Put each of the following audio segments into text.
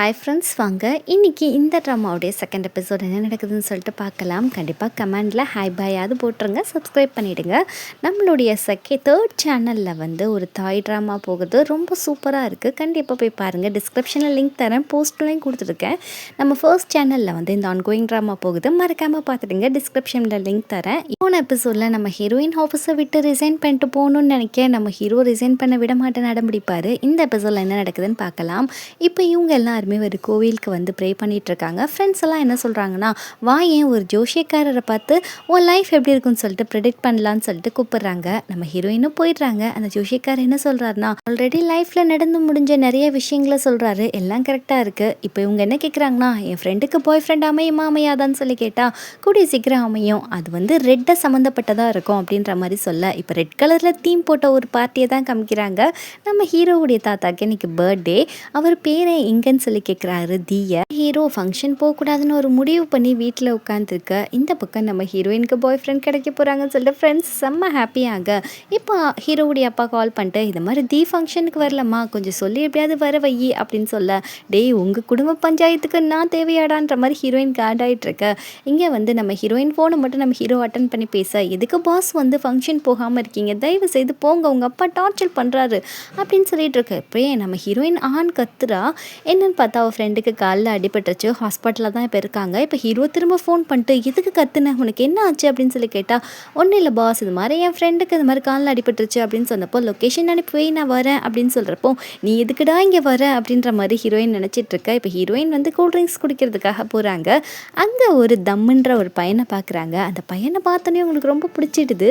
Hi friends, வாங்க இன்னைக்கு இந்த ட்ராமாவுடைய செகண்ட் எபிசோட் என்ன நடக்குதுன்னு சொல்லிட்டு பார்க்கலாம். கண்டிப்பாக கமெண்டில் ஹாய் பாயாவது போட்டுருங்க, சப்ஸ்கிரைப் பண்ணிவிடுங்க. நம்மளுடைய தேர்ட் சேனலில் வந்து ஒரு தாய் ட்ராமா போகுது, ரொம்ப சூப்பராக இருக்குது. கண்டிப்பாக போய் பாருங்கள். டிஸ்கிரிப்ஷனில் லிங்க் தரேன், போஸ்ட்லையும் கொடுத்துருக்கேன். நம்ம ஃபர்ஸ்ட் சேனலில் வந்து இந்த ஆன்கோயிங் ட்ராமா போகுது, மறக்காமல் பார்த்துடுங்க. டிஸ்கிரிப்ஷனில் லிங்க் தரேன். போன எபிசோடில் நம்ம ஹீரோயின் ஆஃபீஸை விட்டு ரிசைன் பண்ணிட்டு போகணுன்னு நினைக்க நம்ம ஹீரோ ரிசைன் பண்ண விட மாட்டேன் நடம்பிடிப்பார். இந்த எபிசோடில் என்ன நடக்குதுன்னு பார்க்கலாம். இப்போ இவங்க எல்லாம் ஒரு கோவிலுக்கு வந்து ப்ரே பண்ணிட்டு இருக்காங்க. ஃப்ரெண்ட்ஸ் எல்லாம் என்ன சொல்கிறாங்கன்னா, வா ஏன் ஒரு ஜோஷியக்காரரை பார்த்து உன் லைஃப் எப்படி இருக்குன்னு சொல்லிட்டு ப்ரெடிக்ட் பண்ணலான்னு சொல்லிட்டு கூப்பிடுறாங்க. நம்ம ஹீரோயினும் போயிடுறாங்க. அந்த ஜோஷியக்காரர் என்ன சொல்கிறாருன்னா, ஆல்ரெடி லைஃப்பில் நடந்து முடிஞ்ச நிறைய விஷயங்களை சொல்கிறாரு, எல்லாம் கரெக்டாக இருக்குது. இப்போ இவங்க என்ன கேட்குறாங்கன்னா, என் ஃப்ரெண்டுக்கு பாய் ஃப்ரெண்ட் அமையுமா அமையாதான்னு சொல்லி கேட்டால் கூடிய சீக்கிரம் அமையும், அது வந்து ரெட்டை சம்மந்தப்பட்டதாக இருக்கும் அப்படின்ற மாதிரி சொல்ல, இப்போ ரெட் கலரில் தீம் போட்ட ஒரு பார்ட்டியை தான் காமிக்கிறாங்க. நம்ம ஹீரோவுடைய தாத்தாக்கு இன்னைக்கு பர்த்டே. அவர் பேரை எங்கன்னு சொல்லி கேட்குறாரு தீய. ஹீரோ ஃபங்க்ஷன் போகக்கூடாதுன்னு ஒரு முடிவு பண்ணி வீட்டில் உட்காந்துருக்க. இந்த பக்கம் நம்ம ஹீரோயினுக்கு பாய் ஃப்ரெண்ட் கிடைக்க போகிறாங்கன்னு சொல்லிட்டு ஃப்ரெண்ட்ஸ் செம்ம ஹாப்பியாக. இப்போ ஹீரோவுடைய அப்பா கால் பண்ணிட்டு, இது மாதிரி தீ ஃபங்க்ஷனுக்கு வரலம்மா, கொஞ்சம் சொல்லி எப்படியாவது வர வை அப்படின்னு சொல்ல, டேய் உங்கள் குடும்ப பஞ்சாயத்துக்கு நான் தேவையாடான்ற மாதிரி ஹீரோயின் கார்ட் ஆகிட்டு இருக்க. இங்கே வந்து நம்ம ஹீரோயின் ஃபோனை மட்டும் நம்ம ஹீரோ அட்டன் பண்ணி பேச, எதுக்கு பாஸ் வந்து ஃபங்க்ஷன் போகாமல் இருக்கீங்க, தயவு செய்து போங்க, உங்கள் அப்பா டார்ச்சர் பண்ணுறாரு அப்படின்னு சொல்லிட்டு இருக்க. இப்போயே நம்ம ஹீரோயின் ஆண் கத்துறா. என்னன்னு பார்த்தா அவள் ஃப்ரெண்டுக்கு காலில் அடிபட்டுருச்சு, ஹாஸ்பிட்டலில் தான் இப்போ இருக்காங்க. இப்போ ஹீரோ திரும்ப ஃபோன் பண்ணிட்டு, எதுக்கு கத்துன, உனக்கு என்ன ஆச்சு அப்படின்னு சொல்லி கேட்டால், ஒன்றும் இல்லை பாஸ், இது மாதிரி என் ஃப்ரெண்டுக்கு இது மாதிரி காலில் அடிபட்டுருச்சு அப்படின்னு சொன்னப்போ லொக்கேஷன் அனுப்பி போய் நான் வரேன் அப்படின்னு சொல்கிறப்போ, நீ எதுக்குடா இங்கே வர அப்படின்ற மாதிரி ஹீரோயின் நினச்சிட்டு இருக்க. இப்போ ஹீரோயின் வந்து கூல்ட்ரிங்க்ஸ் குடிக்கிறதுக்காக போகிறாங்க. அங்கே ஒரு தம்முன்ற ஒரு பையனை பார்க்குறாங்க. அந்த பையனை பார்த்தோன்னே உங்களுக்கு ரொம்ப பிடிச்சிடுது.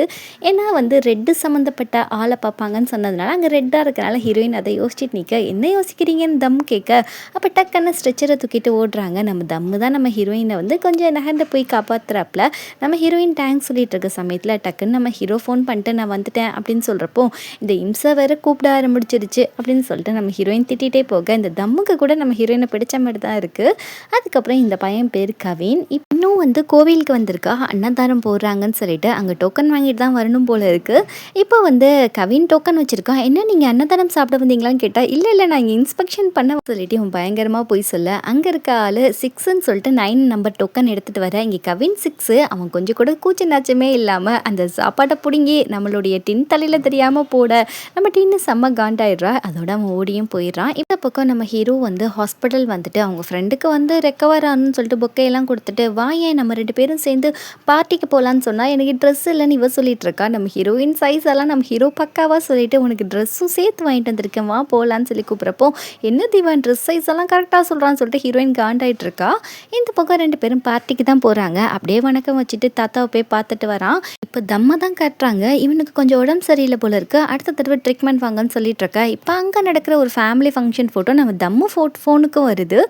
ஏன்னா வந்து ரெட்டு சம்மந்தப்பட்ட ஆளை பார்ப்பாங்கன்னு சொன்னதுனால அங்கே ரெட்டாக இருக்கனால ஹீரோயின் அதை யோசிச்சுட்டு நிற்க. என்ன யோசிக்கிறீங்கன்னு தம் கேட்க, அப்போ டக்குன்னு ஸ்ட்ரெச்சரை தூக்கிட்டு ஓடுறாங்க. நம்ம தம்மு தான் நம்ம ஹீரோயினை வந்து கொஞ்சம் நகர்ந்து போய் காப்பாற்றுறாப்புல. நம்ம ஹீரோயின் தேங்க்ஸ் சொல்லிட்டு இருக்க சமயத்தில் டக்குன்னு நம்ம ஹீரோ ஃபோன் பண்ணிட்டு நான் வந்துட்டேன் அப்படின்னு சொல்கிறப்போ, இந்த இம்சை வேற கூப்பிட ஆரம்பிச்சிருச்சு அப்படின்னு சொல்லிட்டு நம்ம ஹீரோயின் திட்டிகிட்டே போக, இந்த தம்முக்கு கூட நம்ம ஹீரோயினை பிடிச்ச மாதிரி தான் இருக்குது. அதுக்கப்புறம் இந்த பையன் பேர் கவின். இன்னும் வந்து கோவிலுக்கு வந்திருக்கா, அன்னதானம் போடுறாங்கன்னு சொல்லிட்டு அங்கே டோக்கன் வாங்கிட்டு தான் வரணும் போல இருக்குது. இப்போ வந்து கவின் டோக்கன் வச்சுருக்கான். என்ன நீங்கள் அன்னதானம் சாப்பிட வந்தீங்களான்னு கேட்டால், இல்லை நான் இங்கே இன்ஸ்பெக்ஷன் பண்ண சொல்லிட்டு அவன் பயங்கரமாக போய் சொல்ல, அங்கே இருக்க ஆள் 6ன்னு சொல்லிட்டு 9 நம்பர் டோக்கன் எடுத்துகிட்டு வர. இங்கே கவின் 6. அவன் கொஞ்சம் கூட கூச்ச நாச்சமே இல்லாமல் அந்த சாப்பாட்டை பிடுங்கி நம்மளுடைய டின் தலையில் தெரியாமல் போட, நம்ம டின்னு செம்ம காண்டாயிடுறா. அதோட அவன் ஓடியும் போயிடுறான். இந்த பக்கம் நம்ம ஹீரோ வந்து ஹாஸ்பிட்டல் வந்துட்டு அவங்க ஃப்ரெண்டுக்கு வந்து ரெக்கவர் ஆகணும்னு சொல்லிட்டு பொக்கையெல்லாம் கொடுத்துட்டு, வா ஏன் நம்ம 2 பேரும் சேர்ந்து பார்ட்டிக்கு போகலான்னு சொன்னால், எனக்கு ட்ரெஸ் இல்லைன்னு இவ சொல்லிட்டு இருக்கா. நம்ம ஹீரோயின் சைஸ் எல்லாம் நம்ம ஹீரோ பக்காவாக சொல்லிட்டு, உனக்கு ட்ரெஸ்ஸும் சேர்த்து வாங்கிட்டு வந்திருக்கேன், வா போகலான்னு சொல்லி கூப்பிட்றப்போ, என்ன தீவன் ட்ரெஸ் சைஸ் எல்லாம் கரெக்டாக சொல்கிறான்னு சொல்லிட்டு ஹீரோயின் காண்டாயிட்டு இருக்கா. இந்த பக்கம் 2 பேரும் பார்ட்டிக்கு தான் போகிறாங்க. அப்படியே வணக்கம் வச்சுட்டு தாத்தாவை போய் பார்த்துட்டு வரான். இப்போ தம்மை தான் காட்டுறாங்க. இவனுக்கு கொஞ்சம் உடம்பு சரியில்லை போல இருக்கு, அடுத்த தடவை ட்ரீட்மெண்ட் வாங்கன்னு சொல்லிட்டு இருக்கா. இப்போ அங்கே நடக்கிற ஒரு ஃபேமிலி ஃபங்க்ஷன் ஃபோட்டோ நம்ம தம்மு ஃபோனுக்கும் வருது.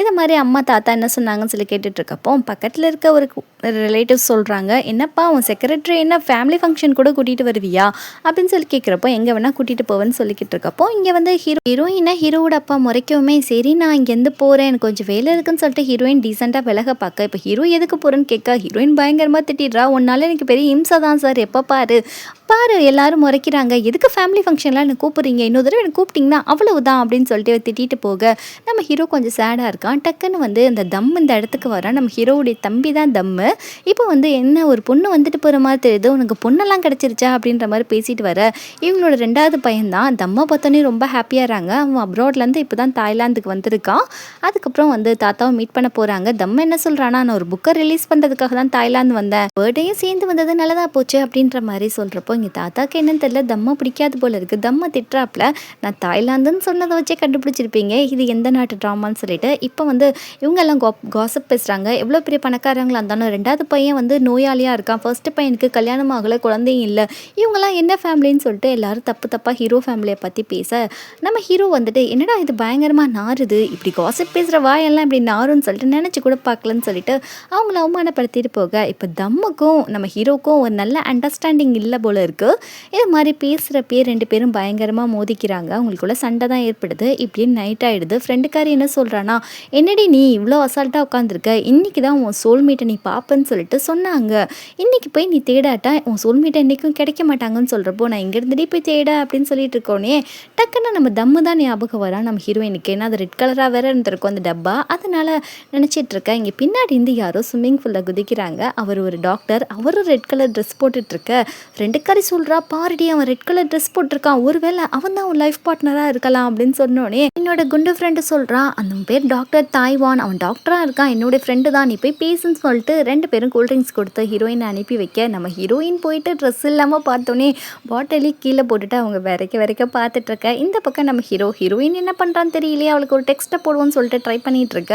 இது மாதிரி அம்மா தாத்தா என்ன சொன்னாங்கன்னு சொல்லி கேட்டுட்ருக்கப்போ, பக்கத்தில் இருக்க ஒரு ரிலேட்டிவ்ஸ் சொல்கிறாங்க, என்னப்பா உன் செக்ரட்டரி என்ன ஃபேமிலி ஃபங்க்ஷன் கூட கூட்டிகிட்டு வருவியா அப்படின்னு சொல்லி கேட்குறப்போ, எங்கே வேணால் கூட்டிகிட்டு போவேன்னு சொல்லிக்கிட்டு இருக்கப்போ, இங்கே வந்து ஹீரோயினை ஹீரோவோட அப்பா முறைக்கவுமே, சரி நான் இங்கேருந்து போகிறேன், எனக்கு கொஞ்சம் வேலை இருக்குன்னு சொல்லிட்டு ஹீரோயின் டீசெண்டாக விலக பார்க்க, இப்போ ஹீரோ எதுக்கு போகிறேன்னு கேட்க, ஹீரோயின் பயங்கரமாக திட்டிடுறா, உன்னால எனக்கு பெரிய இம்சை தான் சார், எப்போ பாரு எல்லாரும் முறைக்கிறாங்க, எதுக்கு ஃபேமிலி ஃபங்க்ஷன்லாம் எனக்கு கூப்பிட்றீங்க, இன்னொரு தடவை எனக்கு கூப்பிட்டிங்கன்னா அவ்வளவுதான் அப்படின்னு சொல்லிட்டு திட்டிட்டு போக, நம்ம ஹீரோ கொஞ்சம் சேடாக இருக்கான். டக்குன்னு வந்து இந்த தம் இந்த இடத்துக்கு வரான். நம்ம ஹீரோவுடைய தம்பி தான் தம்மு. இப்போ வந்து என்ன ஒரு பொண்ணு வந்துட்டு போகிற மாதிரி தெரியுது, உனக்கு பொண்ணெல்லாம் கிடச்சிருச்சா அப்படின்ற மாதிரி பேசிட்டு வர, இவங்களோட 2வது பையன் தான். தம்மை பார்த்தோன்னே ரொம்ப ஹாப்பியாகிறாங்க. அவன் அப்ராட்லேருந்து இப்போ தான் தாய்லாந்துக்கு வந்திருக்கான். அதுக்கப்புறம் வந்து தாத்தாவை மீட் பண்ண போகிறாங்க. தம் என்ன சொல்கிறானா, நான் ஒரு புக்கை ரிலீஸ் பண்ணுறதுக்காக தான் தாய்லாந்து வந்தேன், பர்த்டேயும் சேர்ந்து வந்தது நல்லதாக போச்சு அப்படின்ற மாதிரி சொல்கிறப்போ, இங்கே தாத்தாக்கு என்னன்னு தெரியல, தம்மை பிடிக்காது போல இருக்குது. தம்மை திட்டுறாப்புல, நான் தாய்லாந்துன்னு சொன்னதை வச்சே கண்டுபிடிச்சிருப்பீங்க இது எந்த நாட்டு ட்ராமான்னு சொல்லிட்டு. இப்போ வந்து இவங்கெல்லாம் காசப் பேசுகிறாங்க. எவ்வளோ பெரிய பணக்காரங்களாக இருந்தாலும் 2வது பையன் வந்து நோயாளியாக இருக்கான், ஃபர்ஸ்ட்டு பையனுக்கு கல்யாணம் ஆகலை, குழந்தையும் இல்லை, இவங்கெல்லாம் என்ன ஃபேமிலின்னு சொல்லிட்டு எல்லாரும் தப்பாக ஹீரோ ஃபேமிலியை பற்றி பேச, நம்ம ஹீரோ வந்துட்டு என்னடா இது பயங்கரமாக நாறுது, இப்படி காசப் பேசுகிற வாயெல்லாம் இப்படி நாருன்னு சொல்லிட்டு நினச்சி கூட பார்க்கலன்னு சொல்லிட்டு அவங்கள அவமானப்படுத்திட்டு போக, இப்போ தம்முக்கும் நம்ம ஹீரோக்கும் ஒரு நல்ல அண்டர்ஸ்டாண்டிங் இல்லை போல இருக்குது. இது மாதிரி பேசுகிறப்பே 2 பேரும் பயங்கரமாக மோதிக்கிறாங்க. அவங்களுக்குள்ள சண்டை தான் ஏற்படுது. இப்படின்னு நைட் ஆகிடுது. ஃப்ரெண்டுக்காரி என்ன சொல்கிறான்னா, என்னடி நீ இவ்வளோ அசால்ட்டாக உட்காந்துருக்க, இன்றைக்கி தான் உன் சோல்மேட்டை நீ பார்ப்ப இருப்பேன்னு சொல்லிட்டு சொன்னாங்க. இன்னைக்கு போய் நீ தேடாட்டா உன் சோல்மேட் என்றைக்கும் கிடைக்க மாட்டாங்கன்னு சொல்கிறப்போ நான் இங்கேருந்துடி போய் தேட அப்படின்னு சொல்லிட்டு இருக்கோனே டக்குன்னு நம்ம தம்மு தான் ஞாபகம் வரா நம்ம ஹீரோயினுக்கு. ஏன்னா அது ரெட் கலராக வேற இருந்திருக்கும் அந்த டப்பா. அதனால நினச்சிட்டு இருக்கேன் இங்கே பின்னாடி இருந்து யாரோ ஸ்விம்மிங் பூலில் குதிக்கிறாங்க. அவர் ஒரு டாக்டர், அவரும் ரெட் கலர் ட்ரெஸ் போட்டுட்ருக்க ஃப்ரெண்டுக்காரி சொல்கிறா பாருடி அவன் ரெட் கலர் ட்ரெஸ் போட்டிருக்கான், ஒருவேளை அவன் தான் உன் லைஃப் பார்ட்னராக இருக்கலாம் அப்படின்னு சொன்னோடனே என்னோட குண்டு ஃப்ரெண்டு சொல்கிறான் அந்த பேர் டாக்டர் தாய்வான், அவன் டாக்டராக இருக்கான், என்னோட ஃப்ரெண்டு தான், நீ போய் பேசுன்னு சொல்லிட்டு 2 பேரும் கூல்ட்ரிங்க்ஸ் கொடுத்து ஹீரோயினை அனுப்பி வைக்க நம்ம ஹீரோயின் போயிட்டு ட்ரெஸ் இல்லாமல் பார்த்தோன்னே பாட்டிலி கீழே போட்டுட்டு அவங்க விரைக்க பார்த்துட்ருக்க. இந்த பக்கம் நம்ம ஹீரோயின் என்ன பண்ணுறான்னு தெரியலையே, அவளுக்கு ஒரு டெக்ஸ்ட்டை போடுவோன்னு சொல்லிட்டு ட்ரை பண்ணிகிட்டு இருக்க.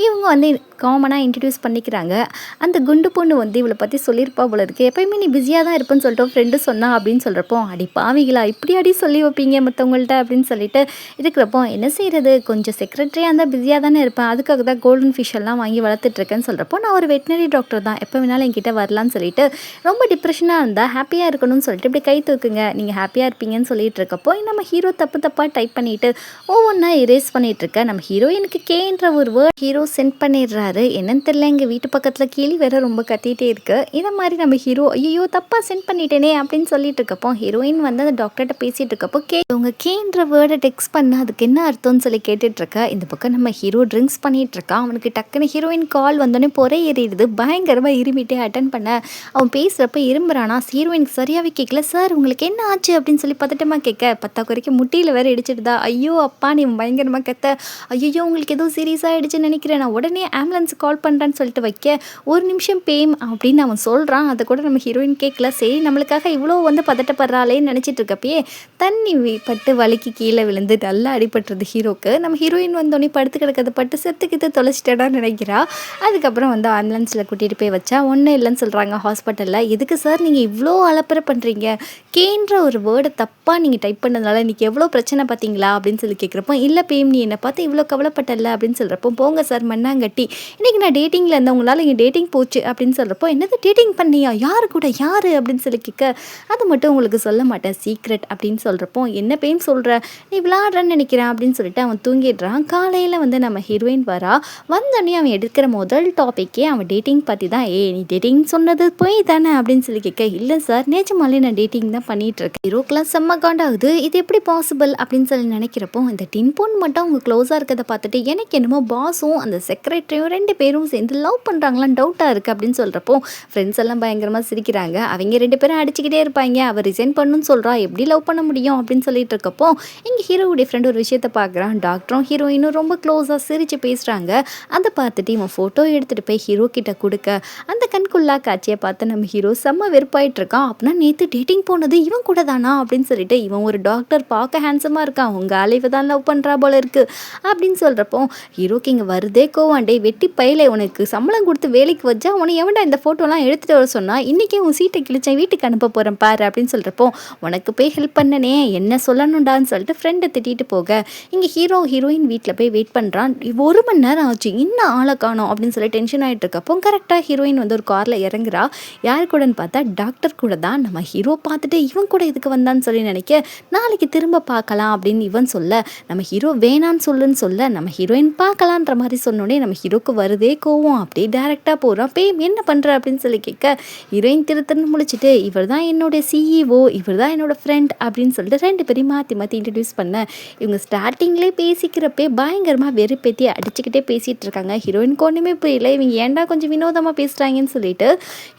இவங்க வந்து காமனாக இன்ட்ரடியூஸ் பண்ணிக்கிறாங்க. அந்த குண்டு பொண்ணு வந்து இவளை பற்றி சொல்லியிருப்பா போல இருக்கு, எப்பயுமே நீ பிஸியாக தான் இருப்பேன்னு சொல்லிட்டு ஃப்ரெண்டு சொன்னா அப்படின்னு சொல்கிறப்போ அடி பாவிகளா இப்படி அடி சொல்லி வைப்பீங்க மற்றவங்கள்ட்ட அப்படின்னு சொல்லிட்டு இருக்கிறப்போ என்ன செய்கிறது, கொஞ்சம் செக்ரட்டரியாக இருந்தால் பிஸியாக தானே இருப்பேன், அதுக்காக தான் கோல்டன் ஃபிஷ் எல்லாம் வாங்கி வளர்த்துட்ருக்கேன்னு சொல்கிறப்போ நான் ஒரு வெட்டினரி டாக்டர் தான், எப்போ வேணாலும் என்கிட்ட வரலான்னு சொல்லிட்டு ரொம்ப டிப்ரெஷனாக இருந்தால் ஹாப்பியாக இருக்கணும்னு சொல்லிட்டு இப்படி கை தூக்குங்க நீங்கள் ஹாப்பியாக இருப்பீங்கன்னு சொல்லிட்டு இருக்கப்போ நம்ம ஹீரோ தப்பாக டைப் பண்ணிட்டு ஒவ்வொன்றா எரேஸ் பண்ணிட்டு இருக்க. நம்ம ஹீரோயினுக்கு கேன்ற ஒரு வேர்ட் ஹீரோ சென்ட் பண்ணிடுறாரு. என்னன்னு தெரியல, எங்கள் வீட்டு பக்கத்தில் கிளி வேற ரொம்ப கத்திட்டே இருக்கு. இதை மாதிரி நம்ம ஹீரோ ஐயோ தப்பாக சென்ட் பண்ணிட்டேனே அப்படின்னு சொல்லிட்டு இருக்கப்போ ஹீரோயின் வந்து அந்த டாக்டர்கிட்ட பேசிட்டு இருக்கப்போ உங்க கேன்ற வேர்டை டெக்ஸ்ட் பண்ண அதுக்கு என்ன அர்த்தம்னு சொல்லி கேட்டுட்டு இருக்க. இந்த பக்கம் நம்ம ஹீரோ ட்ரிங்க்ஸ் பண்ணிட்டு இருக்கான். அவனுக்கு டக்குன்னு ஹீரோயின் கால் வந்தோடனே பொறை ஏறிடுது. பயங்கரமாக இருமிட்டே அட்டன் பண்ண அவன் பேசுகிறப்ப இரும்புறானா. ஹீரோயினுக்கு சரியாகவே கேட்கல. சார் உங்களுக்கு என்ன ஆச்சு அப்படின்னு சொல்லி பதட்டமாக கேட்க பத்தாக்குறைக்கு முட்டியில் வேற இடிச்சிடுதா. ஐயோ அப்பா நீ பயங்கரமாக கத்த. ஐயோ உங்களுக்கு எதுவும் சீரியஸாக ஆகிடுச்சுன்னு நினைக்கிறேன், நான் உடனே ஆம்புலன்ஸ் கால் பண்ணுறேன்னு சொல்லிட்டு வைக்க ஒரு நிமிஷம் பேம் அப்படின்னு அவன் சொல்கிறான். அதை கூட நம்ம ஹீரோயின் கேட்கல. சரி நம்மளுக்காக இவ்வளோ வந்து பதட்டப்படுறாளேன்னு நினச்சிட்டு இருக்கப்பயே தண்ணி பட்டு வலிக்கு கீழே விழுந்து நல்லா அடிபட்டுருது ஹீரோக்கு. நம்ம ஹீரோயின் வந்தோடனே படுத்து கிடக்கிறது பட்டு செத்துக்கிட்டு தொலைச்சிட்டடான்னு நினைக்கிறா. அதுக்கப்புறம் வந்து ஆம்புலன்ஸில் கூட்டிகிட்டு போய் வச்சா ஒன்றும் இல்லைன்னு சொல்கிறாங்க ஹாஸ்பிட்டலில். எதுக்கு சார் நீங்கள் இவ்வளோ அலப்பறை பண்ணுறீங்க, கேன்ற ஒரு வேர்டை தப்பாக நீங்கள் டைப் பண்ணதுனால இன்றைக்கி எவ்வளோ பிரச்சனை பார்த்தீங்களா அப்படின்னு சொல்லி கேட்குறப்போ இல்லை பேம் நீ என்னை பார்த்து இவ்வளோ கவலைப்பட்டல அப்படின்னு சொல்கிறப்போ போங்க சார் மண்ணாங்கட்டி, இன்றைக்கி நான் டேட்டிங்கில் இருந்தேன் உங்களால் இங்கே டேட்டிங் போச்சு அப்படின்னு சொல்கிறப்போ என்னது டேட்டிங் பண்ணியா, யார் கூட யார் அப்படின்னு சொல்லி கேட்க அது மட்டும் உங்களுக்கு சொல்ல மாட்டேன் சீக்ரெட் அப்படின்னு சொல்கிறப்போ என்ன பேம் சொல்கிற நீ விளாடுறன்னு நினைக்கிறேன் அப்படின்னு சொல்லிட்டு அவன் தூங்கிடுறான். காலையில் வந்து நம்ம ஹீரோயின் வரா. வந்தோடனே அவன் எடுக்கிற முதல் டாப்பிக்கே அவன் டேட்டிங் பற்றி தான். நீ டேட்டிங் சொன்னது போய் தானே அப்படின்னு சொல்லி கேட்க இல்லை சார் நிஜமாலே நான் டேட்டிங் தான் பண்ணிகிட்டு இருக்கேன். ஹீரோக்கெலாம் செம்ம காண்டாகுது, இது எப்படி பாசிபிள் அப்படின்னு சொல்லி நினைக்கிறப்போ இந்த டின்போன் மட்டும் அவங்க க்ளோஸாக இருக்கிறத பார்த்துட்டு எனக்கு என்னமோ பாஸும் அந்த செக்ரட்டரியும் 2 பேரும் சேர்ந்து லவ் பண்ணுறாங்களான்னு டவுட்டாக இருக்குது அப்படின்னு சொல்கிறப்போ ஃப்ரெண்ட்ஸ் எல்லாம் பயங்கரமாக சிரிக்கிறாங்க. அவங்க 2 பேரும் அடிச்சுக்கிட்டே இருப்பாங்க. அவர் ரிசைன் பண்ணுன்னு சொல்கிறா, எப்படி லவ் பண்ண முடியும் அப்படின்னு சொல்லிட்டு இருக்கப்போ இங்கே ஹீரோவுடைய ஃப்ரெண்ட் ஒரு விஷயத்தை பார்க்குறான். டாக்டரும் ஹீரோயினும் ரொம்ப க்ளோஸாக சிரித்து பேசுகிறாங்க. அதை பார்த்துட்டு இவன் ஃபோட்டோ எடுத்துகிட்டு போய் ஹீரோ கிட்ட கொடுக்க அந்த கண்குள்ளா காட்சியை பார்த்து நம்ம ஹீரோ செம்ம வெறுப்பாயிட்டு இருக்கான். அப்படின்னா நேற்று டேட்டிங் போனது இவன் கூட தானா அப்படின்னு சொல்லிட்டு இவன் ஒரு டாக்டர் பார்க்க ஹேண்ட்ஸமாக இருக்கான், உங்க ஆளைவை தான் லவ் பண்ணுறா போல இருக்கு அப்படின்னு சொல்கிறப்போ ஹீரோக்கு இங்கே வருதே கோவாண்டே வெட்டி பயில உனக்கு சம்பளம் கொடுத்து வேலைக்கு வச்சா உன்னை எவன்டா இந்த ஃபோட்டோலாம் எடுத்துகிட்டு வர சொன்னால் இன்றைக்கே உன் சீட்டை கிழிச்சேன் வீட்டுக்கு அனுப்ப போகிறேன் பாரு அப்படின்னு சொல்கிறப்போ உனக்கு போய் ஹெல்ப் பண்ணனே என்ன சொல்லணும்டான்னு சொல்லிட்டு ஃப்ரெண்டை திட்டிட்டு போக இங்கே ஹீரோயின் வீட்டில் போய் வெயிட் பண்ணுறான். 1 மணி நேரம் ஆச்சு இன்னும் ஆளை காணோம் அப்படின்னு சொல்லி டென்ஷன் ஆகிட்டு இருக்கப்போ கரெக்டாக ஹீரோயின் வந்து ஒரு காரில் இறங்குறா. யார் கூடன்னு பார்த்தா டாக்டர் கூட தான். நம்ம ஹீரோ பார்த்துட்டு இவன் கூட இதுக்கு வந்தான்னு சொல்லி நினைக்க நாளைக்கு திரும்ப பார்க்கலாம் அப்படின்னு இவன் சொல்ல நம்ம ஹீரோ வேணான்னு சொல்ல நம்ம ஹீரோயின் பார்க்கலான்ற மாதிரி சொன்னோடனே நம்ம ஹீரோக்கு வருதே கோவம். அப்படியே டேரெக்டாக போகிறான். பேம் என்ன பண்ணுற அப்படின்னு சொல்லி கேட்க ஹீரோயின் திருத்தன்னு முடிச்சுட்டு இவர் தான் என்னோட சிஇஓ, இவர் தான் என்னோட ஃப்ரெண்ட் அப்படின்னு சொல்லிட்டு 2 பேரையும் மாற்றி இன்ட்ரடியூஸ் பண்ண இவங்க ஸ்டார்டிங்லேயே பேசிக்கிறப்பே பயங்கரமாக வெறுப்பேற்றி அடிச்சுக்கிட்டே பேசிகிட்டு இருக்காங்க. ஹீரோயினுக்கு ஒன்றுமே புரியல, இவங்க ஏன்டா கொஞ்சம் வினோதமாக பேசுகிறாங்கன்னு சொல்லிட்டு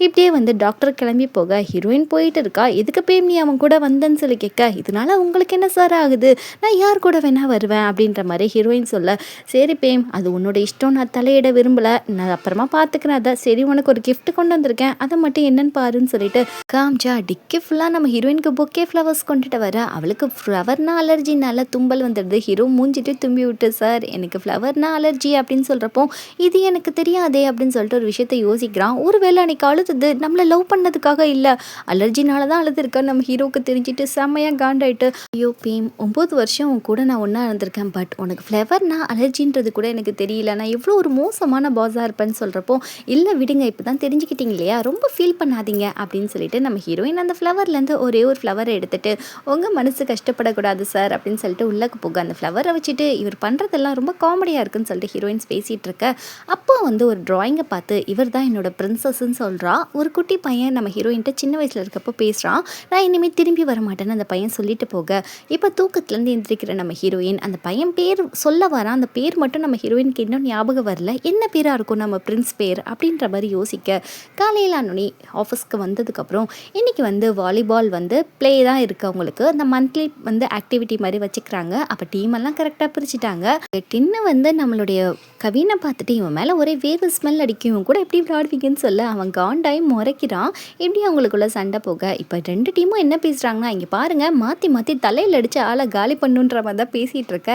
இப்படியே வந்து டாக்டர் கிளம்பி போக ஹீரோயின் போயிட்டு இருக்கா. எதுக்கு பேம் நீ அவன் கூட வந்தேன்னு சொல்லி கேட்க இதனால உங்களுக்கு என்ன சார் ஆகுது, நான் யார் கூட வேணா வருவேன் அப்படின்ற மாதிரி ஹீரோயின் சொல்ல சரி பேம் அது உன்னோட இஷ்டம், நான் தலையிட விரும்பலை, நான் அப்புறமா பார்த்துக்கிறேன், அதை சரி உனக்கு ஒரு கிஃப்ட் கொண்டு வந்திருக்கேன் அதை மட்டும் என்னன்னு பாருன்னு சொல்லிட்டு காமிச்சா டிக்கி ஃபுல்லாக நம்ம ஹீரோயினுக்கு பொக்கே ஃப்ளவர்ஸ் கொண்டுட்டு வர அவளுக்கு ஃப்ளவர்னா அலர்ஜினால தும்பல் வந்துடுது. ஹீரோ மூஞ்சிட்டு தும்பி விட்டு சார் எனக்கு ஃப்ளவர்னா அலர்ஜி அப்படின்னு சொல்கிறப்போ இது எனக்கு தெரியாதே அப்படின்னு சொல்லிட்டு ஒரு விஷயத்த யோசிக்கிறான். ஒருவேளை அன்னைக்கு அழுதுது நம்மளை லவ் பண்ணதுக்காக இல்லை அலர்ஜினால தான் அழுதுருக்கா நம்ம ஹீரோக்கு தெரிஞ்சுட்டு செம்மையாக காண்டாயிட்டு ஐயோ பேம் 9 வருஷம் உன் கூட நான் ஒன்றா இருந்திருக்கேன், பட் உனக்கு ஃப்ளவர்னா அலர்ஜின்றது கூட எனக்கு தெரியல, நான் எவ்வளோ ஒரு மோசமான பாஸாக இருப்பேன்னு சொல்கிறப்போ இல்லை விடுங்க இப்போ தான் தெரிஞ்சுக்கிட்டீங்க இல்லையா ரொம்ப ஃபீல் பண்ணாதீங்க அப்படின்னு சொல்லிட்டு நம்ம ஹீரோயின் அந்த ஃப்ளவர்லேருந்து ஒரே ஒரு ஃப்ளவரை எடுத்துகிட்டு உங்கள் மனசு கஷ்டப்படக்கூடாது சார் அப்படின்னு சொல்லிட்டு உள்ளக்கு போக அந்த ஃப்ளவரை வச்சுட்டு இவர் பண்ணுறதெல்லாம் ரொம்ப காமெடியாக இருக்குன்னு சொல்லிட்டு ஹீரோயின்ஸ் பேசிகிட்டு இருக்க அப்போ வந்து ஒரு டிராயிங்கை பார்த்து இவர் தான் என்னோட பிரின்சஸ்ன்னு சொல்கிறா. ஒரு குட்டி பையன் நம்ம ஹீரோயின்ட்ட சின்ன வயசில் இருக்கப்போ பேசுகிறான். நான் இனிமேல் திரும்பி வர மாட்டேன்னு அந்த பையன் சொல்லிட்டு போக இப்போ தூக்கத்துலேருந்து எந்திரிக்கிற நம்ம ஹீரோயின் அந்த பையன் பேர் சொல்ல வரான். அந்த பேர் மட்டும் நம்ம ஹீரோயினுக்கு இன்னும் ஞாபகம் வரல. என்ன பேராக இருக்கும் நம்ம பிரின்ஸ் பேர் அப்படின்ற மாதிரி யோசிக்க காலையில் அண்ணனி ஆஃபீஸ்க்கு வந்ததுக்கப்புறம் இன்றைக்கி வந்து வாலிபால் வந்து ப்ளே தான் இருக்குது. அவங்களுக்கு அந்த மந்த்லி வந்து ஆக்டிவிட்டி மாதிரி வச்சுக்கிறாங்க. அப்போ டீம் எல்லாம் கரெக்டாக பிரிச்சுட்டாங்க. டின்னு வந்து நம்மளுடைய கவினை பார்த்துட்டு இவன் மேலே ஒரே வேர்வை ஸ்மெல் அடிக்கும், இவன் கூட எப்படி விளையாடுவீங்கன்னு சொல்ல அவன் காண்டாய் முறைக்கிறான். இப்படி அவங்களுக்குள்ள சண்டை போக இப்போ 2 டீமும் என்ன பேசுகிறாங்கன்னா, இங்கே பாருங்கள் மாற்றி மாற்றி தலையில் அடித்து ஆளை காலி பண்ணுன்ற மாதிரி தான் பேசிகிட்டு இருக்க.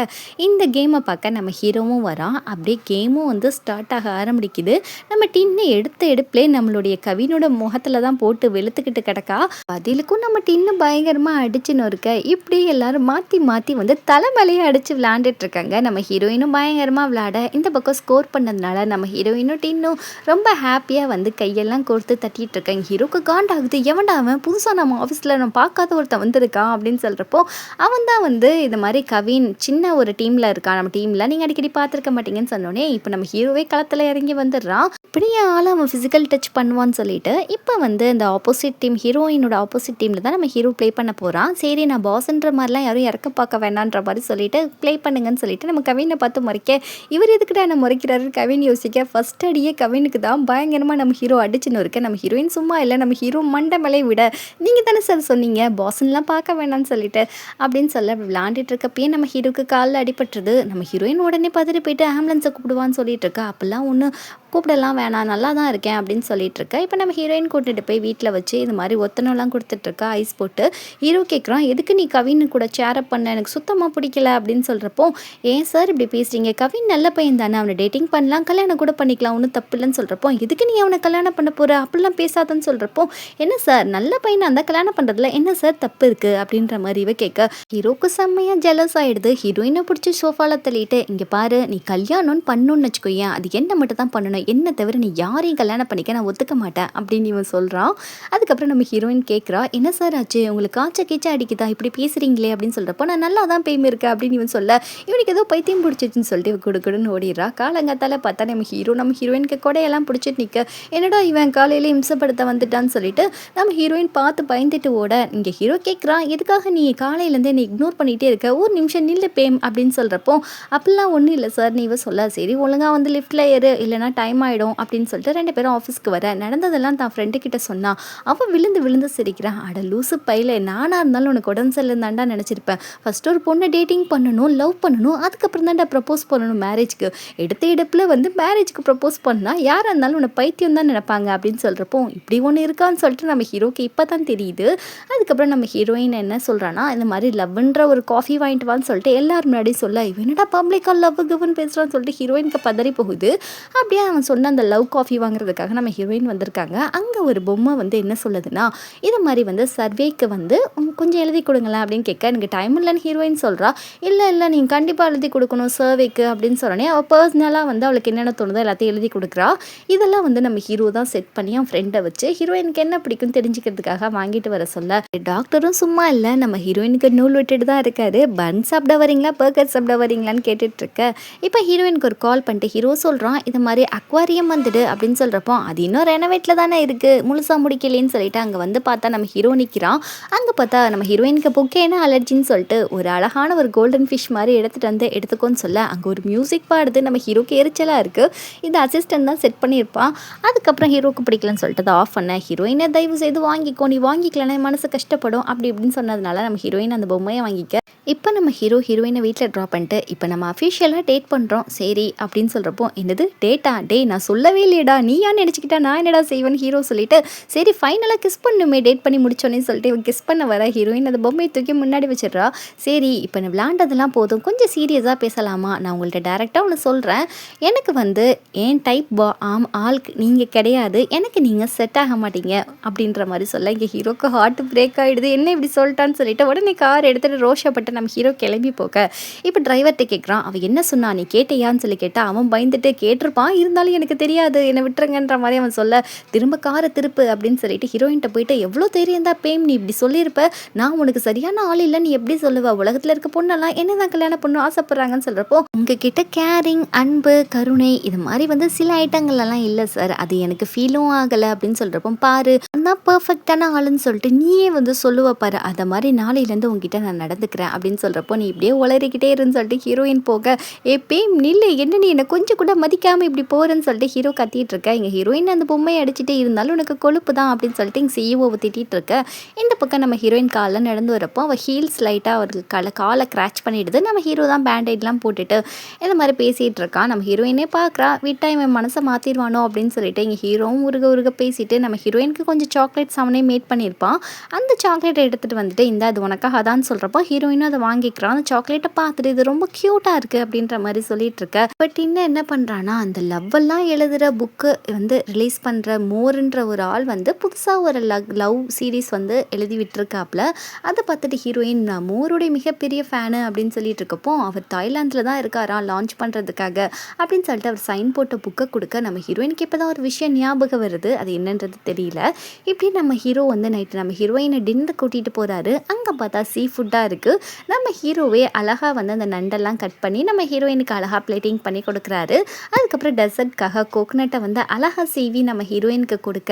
இந்த கேமை பார்க்க நம்ம ஹீரோவும் வரான். அப்படியே கேமும் வந்து ஸ்டார்ட் ஆக ஆரம்பிக்குது. நம்ம டின்னு எடுத்த எடுப்புலே நம்மளுடைய கவினோட முகத்தில் தான் போட்டு வெளுத்துக்கிட்டு கிடக்கா. பதிலுக்கும் நம்ம டின்னு பயங்கரமாக அடிச்சுன்னு இருக்க. இப்படி எல்லாரும் மாற்றி மாற்றி வந்து தலைமலையை அடித்து விளையாண்டுட்டு இருக்காங்க. நம்ம ஹீரோயினும் பயங்கரமாக விளையாட இந்த பக்கம் ஸ்கோர் பண்ணதுனால நம்ம ஹீரோயினும் டின்னும் ரொம்ப ஹாப்பியாக வந்து கையெல்லாம் கோர்த்து தட்டிகிட்டு இருக்காங்க. ஹீரோக்கு காண்டாகுது. எவன்டா அவன் புதுசாக நம்ம ஆஃபீஸில் நம்ம பார்க்காத ஒருத்தன் வந்திருக்கான் அப்படின்னு சொல்கிறப்போ அவன் தான் வந்து இந்த மாதிரி கவின் சின்ன ஒரு டீமில் இருக்கான். நம்ம டீமில் நீங்கள் அடிக்கடி பார்த்துருக்க மாட்டீங்கன்னு சொன்னோன்னே இப்போ நம்ம ஹீரோவே களத்தில் இறங்கி வந்துடுறான். இப்படியே ஆள் அவன் ஃபிசிக்கல் டச் பண்ணுவான்னு சொல்லிட்டு இப்போ வந்து இந்த ஆப்போசிட் டீம் ஹீரோயினோட ஆப்போசிட் டீமில் தான் நம்ம ஹீரோ ப்ளே பண்ண போகிறான். சரி நான் பாஸ்ன்ற மாதிரிலாம் யாரும் இறக்க பார்க்க வேண்டான்ற மாதிரி சொல்லிட்டு ப்ளே பண்ணுங்கன்னு சொல்லிட்டு நம்ம கவினை பார்த்து முறைக்க இவர் எதுக்கிட்ட என்ன முறைக்கிறாரு கவின் யோசிக்க ஃபர்ஸ்ட் அடியே கவினுக்கு தான் பயங்கரமாக நம்ம ஹீரோ அடிச்சுன்னு இருக்க. நம்ம ஹீரோயின் சும்மா இல்லை, நம்ம ஹீரோ மண்டை மேலே விட நீங்கள் தானே சார் சொன்னீங்க பாஸ்லாம் பார்க்க வேண்டாம்னு சொல்லிட்டு அப்படின்னு சொல்ல விளையாண்டுட்டு இருக்கப்பயே நம்ம ஹீரோக்கு காலில் அடிபட்டுருது. நம்ம ஹீரோயின் உடனே பதறி போயிட்டு ஆம்புலன்ஸை கூப்பிடுவான்னு சொல்லிட்டு இருக்கா. அப்போல்லாம் ஒன்று கூப்பிடலாம் வேணாம், நல்லா தான் இருக்கேன் அப்படின்னு சொல்லிட்டு இருக்கா. இப்போ நம்ம ஹீரோயின் கூட்டிகிட்டு போய் வீட்டில் வச்சு இது மாதிரி ஒத்தனெல்லாம் கொடுத்துட்ருக்கா ஐஸ் போட்டு. ஹீரோ கேட்குறான் எதுக்கு நீ கவின் கூட சேரப் பண்ண, எனக்கு சுத்தமாக பிடிக்கல அப்படின்னு சொல்கிறப்போ ஏன் சார் இப்படி பேசுகிறீங்க, கவின் நல்ல பையன் தானே, அவனை டேட்டிங் பண்ணலாம் கல்யாணம் கூட பண்ணிக்கலாம் ஒன்றும் தப்பு இல்லைன்னு சொல்கிறப்போ எதுக்கு நீ அவனை கல்யாணம் பண்ண போகிற அப்படிலாம் பேசாதன்னு சொல்கிறப்போ என்ன சார் நல்ல பையனை அந்த கல்யாணம் பண்ணுறதுல என்ன சார் தப்பு இருக்குது அப்படின்ற மாதிரி இவ கேட்க ஹீரோக்கு செம்மையாக ஜெலஸ் ஆகிடுது. ஹீரோயினை பிடிச்சி சோஃபாவில் தள்ளிட்டு இங்கே பாரு நீ கல்யாணம்னு பண்ணணும்னு வச்சுக்கோயேன், அது என்ன மட்டும் தான் பண்ணணும், என்ன தவிர நீ யாரையும் கல்யாணம் பண்ணிக்க நான் ஒத்துக்க மாட்டேன் அப்படின்னு இவன் சொல்கிறான். அதுக்கப்புறம் நம்ம ஹீரோயின் கேட்குறா என்ன சார் ஆச்சு, உங்களுக்கு காய்ச்ச கீச்சா அடிக்குதா இப்படி பேசுகிறீங்களே அப்படின்னு சொல்கிறப்போ நான் நல்லா தான் பேய் இருக்கேன் அப்படின்னு இவன் சொல்ல இவனுக்கு ஏதோ பைத்தியம் பிடிச்சிச்சுன்னு சொல்லிட்டு கொடுக்குன்னு ஓடிடுறா. காலங்காத்தால பார்த்தா நம்ம ஹீரோயினுக்கு கொடையெல்லாம் பிடிச்சிட்டு நிற்க என்னடா இவன் காலையில இம்சப்படுத்த வந்துட்டான்னு சொல்லிட்டு நம்ம ஹீரோயின் பார்த்து பயந்துட்டு ஓட இங்கே ஹீரோ கேட்குறான் எதுக்காக நீ காலையிலேருந்து என்னை இக்னோர் பண்ணிகிட்டே இருக்க, ஒரு நிமிஷம் நில்லு பேம் அப்படின்னு சொல்கிறப்போ அப்படிலாம் ஒன்றும் இல்லை சார் நீ இவன் சொல்ல சரி ஒழுங்காக வந்து லிஃப்ட்டில் ஏறு இல்லைனா டைம் ஆகிடும் அப்படின்னு சொல்லிட்டு 2 பேரும் ஆஃபீஸ்க்கு வர நடந்ததெல்லாம் தான் ஃப்ரெண்டு கிட்ட சொன்னா. அவன் விழுந்து விழுந்து சிரிக்கிறான். அட லூசு பையில நானாக இருந்தாலும் உனக்கு உடம்பு சரியில்லைந்தாண்டா நினச்சிருப்பேன். ஃபஸ்ட்டு ஒரு பொண்ணை டேட்டிங் பண்ணணும், லவ் பண்ணணும், அதுக்கப்புறம் தான்டா ப்ரப்போஸ் பண்ணணும் மேரேஜ்க்கு. எடுத்த எடுப்பில் வந்து மேரேஜ்க்கு ப்ரப்போஸ் பண்ணால் யாராக இருந்தாலும் உன்னை பைத்தியம் தான் நினைப்பாங்க அப்படின்னு சொல்கிறப்போ இப்படி ஒன்று இருக்கான்னு சொல்லிட்டு நம்ம ஹீரோக்கு இப்போ தான் தெரியுது. அதுக்கப்புறம் நம்ம ஹீரோயின் என்ன சொல்கிறான்னா இந்த மாதிரி லவ்ன்ற ஒரு காஃபி வாங்கிட்டு வான்னு சொல்லிட்டு எல்லாரும் முன்னாடி சொல்ல இவனடா பப்ளிக்காக லவ் கிவ்னு பேசுகிறான்னு சொல்லிட்டு ஹீரோயினுக்கு பதறி போகுது. அப்படியே அவன் சொன்ன அந்த லவ் காஃபி வாங்குறதுக்காக நம்ம ஹீரோயின் வந்திருக்காங்க. அங்கே ஒரு பொம்மை வந்து என்ன சொல்லுதுன்னா இது மாதிரி வந்து சர்வேக்கு வந்து கொஞ்சம் எழுதி கொடுங்களேன் அப்படின்னு கேட்க எனக்கு டைம் இல்லைன்னு ஹீரோயின் சொல்கிறா. இல்லை நீங்கள் கண்டிப்பாக எழுதி கொடுக்கணும் சர்வேக்கு அப்படின்னு சொன்னோடனே அவள் பர்சனலாக வந்து அவளுக்கு என்னென்ன தோணுதோ எல்லாத்தையும் எழுதி கொடுக்குறா. இதெல்லாம் வந்து நம்ம ஹீரோ தான் செட் பண்ணி அவன் ஃப்ரெண்டை வச்சு ஹீரோயினுக்கு என்ன பிடிக்கும்னு தெரிஞ்சுக்கிறதுக்காக வாங்கிட்டு வர சொல்ல டாக்டரும் சும்மா இல்லை நம்ம ஹீரோயினுக்கு நூல் விட்டுட்டு தான் இருக்காரு. பன் சாப்பிட வரீங்களா பர்கர் சாப்பிட வரீங்களான்னு கேட்டுட்டு இருக்க. இப்போ ஹீரோயினுக்கு ஒரு கால் பண்ணிட்டு ஹீரோ சொல்கிறான் இது மாதிரி அக்வாரியம் வந்துடு அப்படின்னு சொல்கிறப்போ அது இன்னும் ரெனோவேட்டில் தானே இருக்குது முழுசாக முடிக்கலேன்னு சொல்லிட்டு அங்கே வந்து பார்த்தா நம்ம ஹீரோ நிற்கிறான். அங்கே பார்த்தா நம்ம ஹீரோயினுக்கு பொக்கேனா அலர்ஜின்னு சொல்லிட்டு ஒரு அழகான ஒரு கோல்டன் ஃபிஷ் மாதிரி எடுத்துகிட்டு வந்து எடுத்துக்கோன்னு சொல்ல அங்கே ஒரு மியூசிக் பாடுது. நம்ம ஹீரோக்கு எரிச்சலாக இருக்குது. இது அசிஸ்டன்ட் தான் செட் பண்ணியிருப்பான். அதுக்கப்புறம் ஹீரோக்கு பிடிக்கலன்னு சொல்லிட்டு அதை ஆஃப் பண்ண ஹீரோயினை தயவு செய்து வாங்கிக்கோ, நீ வாங்கிக்கலன்னா மனசு கஷ்டப்படும் அப்படி இப்படின்னு சொன்னதுனால நம்ம ஹீரோயின் அந்த பொம்மையை வாங்கிக்க. இப்போ நம்ம ஹீரோயினை வீட்டில் ட்ராப் பண்ணிட்டு இப்போ நம்ம அஃபிஷியலாக டேட் பண்ணுறோம் சரி அப்படின்னு சொல்கிறப்போ என்னது டேட்டா நான் சொல்லவே இல்லையடா நீ ஏன் நினச்சிக்கிட்டா நான் என்னடா செய்வேன் ஹீரோ சொல்லிட்டு சரி ஃபைனலாக கிஸ் பண்ணுமே டேட் பண்ணி முடிச்சோன்னே சொல்லிட்டு இவன் கிஸ் பண்ண வர ஹீரோயின் அந்த பொம்மையை தூக்கி முன்னாடி வச்சிடுறா. சரி இப்போ நான் விளாண்டதெல்லாம் போதும் கொஞ்சம் சீரியஸாக பேசலாமா, நான் உங்கள்கிட்ட டேரெக்டாக ஒன்று சொல்கிறேன், எனக்கு வந்து ஏன் டைப் ஆளுக்கு நீங்கள் கிடையாது, எனக்கு நீங்கள் செட் ஆக மாட்டீங்க அப்படின்ற மாதிரி சொல்ல இங்கே ஹீரோக்கு ஹார்ட் பிரேக் ஆகிடுது. என்ன இப்படி சொல்லிட்டான்னு சொல்லிட்டு உடனே கார் எடுத்துகிட்டு ரோஷப்பட்டு நம்ம ஹீரோ கிளம்பி போக இப்போ டிரைவர்கிட்ட கேட்குறான் அவன் என்ன சொன்னா நீ கேட்டையான்னு சொல்லி கேட்டால் அவன் பயந்துட்டு கேட்டிருப்பான் இருந்தாலும் இருந்தாலும் எனக்கு தெரியாது, என்னை விட்டுருங்கன்ற மாதிரி அவன் சொல்ல, திரும்ப காரை திருப்பு அப்படின்னு சொல்லிட்டு ஹீரோயின்ட்ட போயிட்டு, எவ்வளோ தைரியம் தான் பேம் நீ இப்படி சொல்லியிருப்ப, நான் உனக்கு சரியான ஆள் இல்லை, நீ எப்படி சொல்லுவ, உலகத்தில் இருக்க பொண்ணெல்லாம் என்ன தான் கல்யாணம் பண்ணணும் ஆசைப்படுறாங்கன்னு சொல்கிறப்போ, உங்ககிட்ட கேரிங், அன்பு, கருணை இது மாதிரி வந்து சில ஐட்டங்கள்லாம் இல்லை சார், அது எனக்கு ஃபீலும் ஆகலை அப்படின்னு சொல்கிறப்போ, பாரு நான் பர்ஃபெக்டான ஆளுன்னு சொல்லிட்டு நீயே வந்து சொல்லுவ பாரு, அதை மாதிரி நாளையிலேருந்து உங்ககிட்ட நான் நடந்துக்கிறேன் அப்படின்னு சொல்கிறப்போ, நீ இப்படியே உளறிக்கிட்டே இருன்னு சொல்லிட்டு ஹீரோயின் போக, பேம் நில்லு, என்ன நீ என்னை கொஞ்சம் கூட மதிக்காமல் இப்படி போகிறேன்னு சொல்லிட்டு ஹீரோ கத்திட்டு இருக்க, இங்கே ஹீரோயின் அந்த பொம்மையை அடிச்சுட்டே இருந்தாலும் உனக்கு கொழுப்பு தான் அப்படின்னு சொல்லிட்டு இங்கே சிஇஓவை திட்டிகிட்டு இருக்க. இந்த பக்கம் நம்ம ஹீரோயின் காலில் நடந்து வரப்போ அவள் ஹீல்ஸ் லைட்டாக அவருக்கு காலை கிராச் பண்ணிடுது. நம்ம ஹீரோ தான் பேண்டைட்லாம் போட்டுட்டு இந்த மாதிரி பேசிகிட்டு இருக்கான். நம்ம ஹீரோயினே பார்க்குறா, விட்டா இவன் மனசை மாற்றிடுவானோ அப்படின்னு சொல்லிட்டு இங்கே ஹீரோவும் உருக பேசிட்டு நம்ம ஹீரோயினுக்கு கொஞ்சம் சாக்லேட்ஸ் அவனே மேட் பண்ணியிருப்பான். அந்த சாக்லேட்டை எடுத்துகிட்டு வந்துட்டு இந்த அது உனக்காக அதான்னு சொல்கிறப்போ ஹீரோயினும் அதை வாங்கிக்கிறான். அந்த சாக்லேட்டை பார்த்துட்டு இது ரொம்ப க்யூட்டாக இருக்குது அப்படின்ற மாதிரி சொல்லிட்டு இருக்க. பட் இன்னும் என்ன பண்ணுறான்னா, அந்த லவ்வெல்லாம் எழுதுகிற புக்கு வந்து ரிலீஸ் பண்ணுற மோர்ன்ற ஒரு ஆள் வந்து புதுசாக ஒரு லவ் சீரீஸ் வந்து எழுதி விட்டுருக்காப்புல. அதை பார்த்துட்டு ஹீரோயின் நான் மோருடைய மிகப்பெரிய ஃபேனு அப்படின்னு சொல்லிட்டு இருக்கப்போ, அவர் தாய்லாந்தில் தான் இருக்காரா லான்ச் பண்ணுறதுக்காக அப்படின்னு சொல்லிட்டு அவர் சைன் போட்ட புக்கை கொடுக்க, நம்ம ஹீரோயினுக்கு இப்போ தான் ஒரு விஷயம் ஞாபகம் வருது, அது என்னன்றது தெரியல. இப்படி நம்ம ஹீரோ வந்து நைட்டு நம்ம ஹீரோயினை டின்னர் கூட்டிகிட்டு போகிறாரு. அங்கே பார்த்தா சீ ஃபுட்டாக இருக்குது. நம்ம ஹீரோவே அழகாக வந்து அந்த நண்டெல்லாம் கட் பண்ணி நம்ம ஹீரோயினுக்கு அழகாக பிளேட்டிங் பண்ணி கொடுக்குறாரு. அதுக்கப்புறம் டெசர்ட்காக கோகனட்டை வந்து அழகாக சீவி நம்ம ஹீரோயினுக்கு கொடுக்க,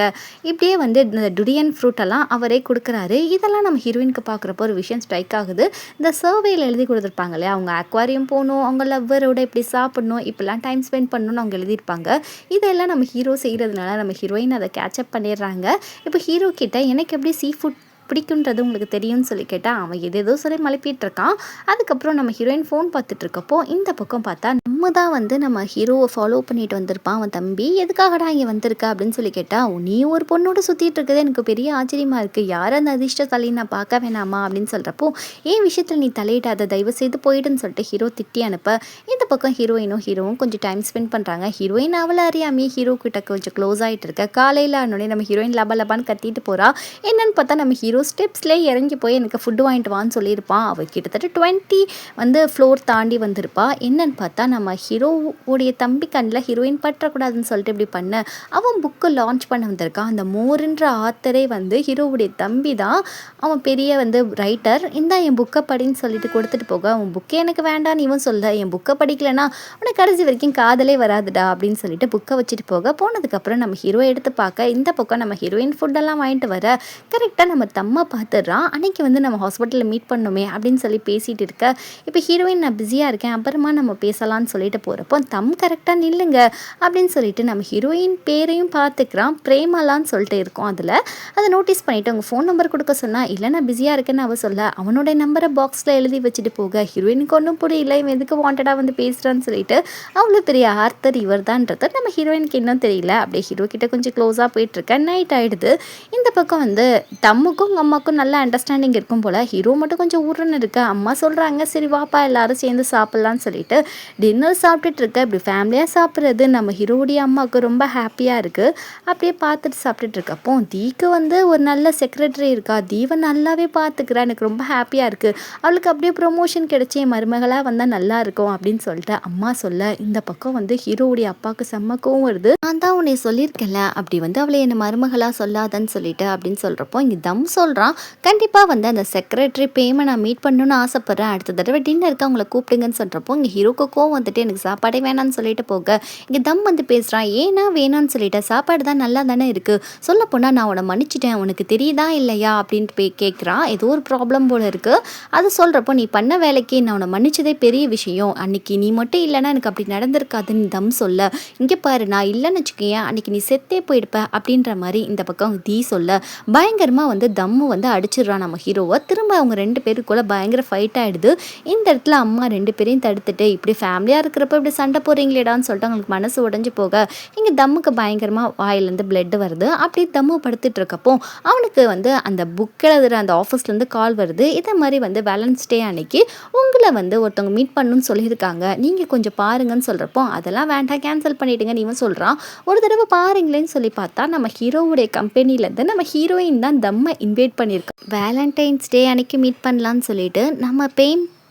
இப்படியே வந்து இந்த டுரியன் ஃப்ரூட்டெல்லாம் அவரே கொடுக்குறாரு. இதெல்லாம் நம்ம ஹீரோயினுக்கு பார்க்குறப்போ ஒரு விஷயம் ஸ்ட்ரைக் ஆகுது. இந்த சர்வேயில் எழுதி கொடுத்துருப்பாங்க இல்லையா, அவங்க அக்வாரியம் போகணும், அவங்க லவ்வரோட இப்படி சாப்பிடணும், இப்படிலாம் டைம் ஸ்பெண்ட் பண்ணணும்னு அவங்க எழுதியிருப்பாங்க. இதெல்லாம் நம்ம ஹீரோ செய்கிறதுனால நம்ம ஹீரோயின் அதை கேட்சப் பண்ணிடுறாங்க. இப்போ ஹீரோ கிட்ட எனக்கு எப்படி சீ ஃபுட் பிடிக்குன்றது உங்களுக்கு தெரியும்னு சொல்லி கேட்டால் அவன் எதேதோ சொல்லி மழுப்பிட்டு இருக்கான். அதுக்கப்புறம் நம்ம ஹீரோயின் ஃபோன் பார்த்துட்டு இருக்கப்போ இந்த பக்கம் பார்த்தா நம்ம தான் வந்து நம்ம ஹீரோவை ஃபாலோ பண்ணிட்டு வந்திருப்பான் அவன் தம்பி. எதுக்காகடா இங்கே வந்திருக்க அப்படின்னு சொல்லி கேட்டால், நீ ஒரு பொண்ணோட சுற்றிட்டு இருக்குது எனக்கு பெரிய ஆச்சரியமாக இருக்குது, யார் அந்த அதிர்ஷ்டசாலின்னு நான் பார்க்க வேணாமா அப்படின்னு சொல்கிறப்போ, ஏன் விஷயத்தில் நீ தலையிடாத, தயவு செய்து போயிடுன்னு சொல்லிட்டு ஹீரோ திட்டி அனுப்ப, இந்த பக்கம் ஹீரோவும் கொஞ்சம் டைம் ஸ்பெண்ட் பண்ணுறாங்க. ஹீரோயின் அவளை அறியாமே ஹீரோ கிட்ட கொஞ்சம் க்ளோஸ் ஆகிட்டு இருக்க. காலையில் ஆனோடனே நம்ம ஹீரோயின் லபான்னு கத்திட்டு போகிறா. என்னன்னு பார்த்தா நம்ம ஹீரோ ஸ்டெப்ஸ்லேயே இறங்கி போய் எனக்கு ஃபுட்டு வாங்கிட்டு வான்னு சொல்லியிருப்பான். அவள் கிட்டத்தட்ட 20 வந்து ஃப்ளோர் தாண்டி வந்திருப்பா. என்னன்னு பார்த்தா நம்ம ஹீரோவுடைய தம்பி கண்ணில் ஹீரோயின் பற்றக்கூடாதுன்னு சொல்லிட்டு இப்படி பண்ண, அவன் புக்கு லான்ச் பண்ண வந்திருக்கான். அந்த மோர்ன்ற ஆத்தரே வந்து ஹீரோவுடைய தம்பி தான். அவன் பெரிய வந்து ரைட்டர். இந்தா என் புக்கை படின்னு சொல்லிட்டு கொடுத்துட்டு போக, அவன் புக்கே எனக்கு வேண்டான்னு இவன் சொல்ல, என் புக்கை படிக்கலைன்னா உனக்கு கடைசி வரைக்கும் காதலே வராதுடா அப்படின்னு சொல்லிட்டு புக்கை வச்சுட்டு போனதுக்கப்புறம் நம்ம ஹீரோ எடுத்து பார்க்க, இந்த பக்கம் நம்ம ஹீரோயின் ஃபுட்டெல்லாம் வாங்கிட்டு வர கரெக்டாக நம்ம தம்மை பார்த்துடுறான். அன்றைக்கி வந்து நம்ம ஹாஸ்பிட்டலில் மீட் பண்ணணுமே அப்படின்னு சொல்லி பேசிகிட்டு இருக்க, இப்போ ஹீரோயின் நான் பிஸியாக இருக்கேன் அப்புறமா நம்ம பேசலான்னு சொல்லிட்டு போகிறப்போ, தம் கரெக்டாக நில்லுங்க அப்படின்னு சொல்லிட்டு நம்ம ஹீரோயின் பேரையும் பார்த்துக்கிறான். பிரேமாலான்னு சொல்லிட்டு இருக்கோம். அதில் அதை நோட்டீஸ் பண்ணிவிட்டு அவங்க ஃபோன் நம்பர் கொடுக்க சொன்னால், இல்லை நான் பிஸியாக இருக்கேன்னு அவள் சொல்ல, அவனோட நம்பரை பாக்ஸில் எழுதி வச்சுட்டு போக, ஹீரோயினுக்கு ஒன்றும் புரியல, இவன் எதுக்கு வாண்டடாக வந்து பேசுகிறான்னு சொல்லிட்டு அவ்வளோ பெரிய ஆர்த்தர் இவர் தான்றது நம்ம ஹீரோயினுக்கு இன்னும் தெரியல. அப்படியே ஹீரோ கிட்ட கொஞ்சம் க்ளோஸாக போயிட்டுருக்க. நைட் ஆகிடுது. இந்த பக்கம் வந்து தம்முக்கும் அம்மாவுக்கும் நல்ல அண்டர்ஸ்டாண்டிங் இருக்கும் போல். ஹீரோ மட்டும் கொஞ்சம் ஊருன்னு இருக்க. அம்மா சொல்கிறாங்க சரி வாப்பா எல்லாரும் சேர்ந்து சாப்பிட்லான்னு சொல்லிட்டு டின்னர் சாப்பிட்டுட்டு இருக்க. இப்படி ஃபேமிலியாக சாப்பிட்றது நம்ம ஹீரோடைய அம்மாவுக்கு ரொம்ப ஹாப்பியாக இருக்குது. அப்படியே பார்த்துட்டு சாப்பிட்டுட்டு இருக்கப்போ, தீக்கு வந்து ஒரு நல்ல செக்ரட்டரி இருக்கா, தீவை நல்லாவே பார்த்துக்கிறா, எனக்கு ரொம்ப ஹாப்பியாக இருக்குது, அவளுக்கு அப்படியே ப்ரொமோஷன் கிடச்சி என் மருமகளாக வந்தால் நல்லா இருக்கும் அப்படின்னு சொல்லிட்டு அம்மா சொல்ல, இந்த பக்கம் வந்து ஹீரோவுடைய அப்பாவுக்கு செம்மக்கவும் வருது. நான் தான் உன்னை சொல்லியிருக்கேன்ல, அப்படி வந்து அவளை என்னை மருமகளாக சொல்லாதன்னு சொல்லிட்டு அப்படின்னு சொல்கிறப்போ, இங்கே தம் சொல்கிறான், கண்டிப்பாக வந்து அந்த செக்ரட்டரி பேமை நான் மீட் பண்ணணுன்னு ஆசைப்பட்றேன், அடுத்த தடவை டின்னருக்கு அவங்கள கூப்பிடுங்கன்னு சொல்கிறப்போ, இங்கே ஹீரோக்கு கோவம் வந்துட்டு எனக்கு சாப்பாடே வேணான்னு சொல்லிட்டு போக, இங்கே தம் வந்து பேசுகிறான், ஏன்னா வேணான்னு சொல்லிட்டு, சாப்பாடு தான் நல்லா தானே இருக்குது, சொல்ல போனால் நான் உன்னை மன்னிச்சிட்டேன், உனக்கு தெரியுதா இல்லையா அப்படின்ட்டு போய் கேட்குறான். ஏதோ ஒரு ப்ராப்ளம் போல் இருக்குது. அது சொல்கிறப்போ, நீ பண்ண வேலைக்கு நான் உன்னை மன்னிச்சதே பெரிய விஷயம், அன்றைக்கி நீ மட்டும் இல்லைன்னா எனக்கு அப்படி நடந்திருக்காதுன்னு தம் சொல்ல, இங்கே பாரு நான் இல்லைன்னு வச்சுக்கேன் அன்றைக்கி நீ செத்தே போயிடுப்ப அப்படின்ற மாதிரி இந்த பக்கம் தீ சொல்ல, பயங்கரமாக வந்து தம்மு வந்து அடிச்சிடுறான் நம்ம ஹீரோவை. திரும்ப அவங்க 2 பேருக்குள்ள பயங்கர ஃபைட் ஆகிடுது. இந்த இடத்துல அம்மா 2 பேரையும் தடுத்துட்டு, இப்படி ஃபேமிலியாக இருக்கிறப்ப இப்படி சண்டை போடுறீங்களேடான்னு சொல்லிட்டு அவங்களுக்கு மனசு உடஞ்சி போக, இங்கே தம்முக்கு பயங்கரமாக வாயிலேருந்து பிளட் வருது. அப்படி தம்மு படுத்துட்டு இருக்கப்போ அவனுக்கு வந்து அந்த புக் எழுதுகிற அந்த ஆஃபீஸ்லேருந்து கால் வருது. இதே மாதிரி வந்து வேலன்ஸ் டே அன்னைக்கு உங்களை வந்து ஒருத்தவங்க மீட் பண்ணணும்னு சொல்லியிருக்காங்க, நீங்கள் கொஞ்சம் பாருங்கன்னு சொல்கிறப்போ, அதெல்லாம் வேண்டாம் கேன்சல் பண்ணிவிடுங்கன்னு இவன் சொல்கிறான். ஒரு தடவை பாருங்களேன்னு சொல்லி பார்த்தா நம்ம ஹீரோவுடைய கம்பெனிலேருந்து நம்ம ஹீரோயின் தான் தம்மை இன்வைட் பண்ணியிருக்கோம். வேலண்டைன்ஸ் டே அன்னைக்கு மீட் பண்ணலான்னு சொல்லிட்டு நம்ம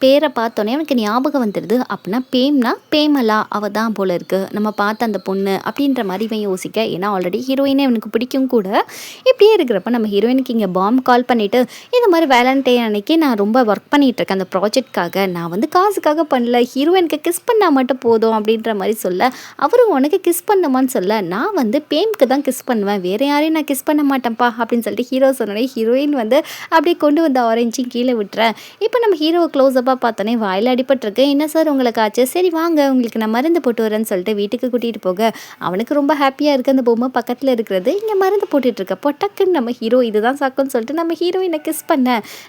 பேரை பார்த்தோன்னே எனக்கு ஞாபகம் வந்துடுது. அப்படின்னா பேம்னா பேமலா அவள் தான் போல இருக்குது நம்ம பார்த்த அந்த பொண்ணு அப்படின்ற மாதிரி இவன் யோசிக்க. ஏன்னா ஆல்ரெடி ஹீரோயினே அவனுக்கு பிடிக்கும் கூட. இப்படியே இருக்கிறப்ப நம்ம ஹீரோயினுக்கு இங்கே பாம் கால் பண்ணிவிட்டு இந்த மாதிரி வேலண்டைன் அன்னைக்கு நான் ரொம்ப ஒர்க் பண்ணிகிட்ருக்கேன் அந்த ப்ராஜெக்ட்காக, நான் வந்து காசுக்காக பண்ணல, ஹீரோயினுக்கு கிஸ் பண்ணால் மட்டும் போதும் அப்படின்ற மாதிரி சொல்ல, அவரும் உனக்கு கிஸ் பண்ணுமான்னு சொல்ல, நான் வந்து பேம்க்கு தான் கிஸ் பண்ணுவேன், வேறு யாரையும் நான் கிஸ் பண்ண மாட்டேன்ப்பா அப்படின்னு சொல்லிட்டு ஹீரோ சொன்னோடனே ஹீரோயின் வந்து அப்படியே கொண்டு வந்த ஆரஞ்சையும் கீழே விட்டுறேன். இப்போ நம்ம ஹீரோவை க்ளோஸ்அப்பாக பார்த்தோன்னே வாயில் அடிபட்டிருக்கு. என்ன சார் உங்களுக்கு ஆச்சு? சரி வாங்க உங்களுக்கு நான் மருந்து போட்டு வரேன்னு சொல்லிட்டு வீட்டுக்கு கூட்டிகிட்டு போக அவனுக்கு ரொம்ப ஹாப்பியாக இருக்குது. அந்த பொம்மை பக்கத்தில் இருக்கிறது இங்கே மருந்து போட்டுட்டு இருக்கப்போ டக்குன்னு நம்ம ஹீரோ இதுதான் சாக்குன்னு சொல்லிட்டு நம்ம ஹீரோயினை கிஸ் பண்ண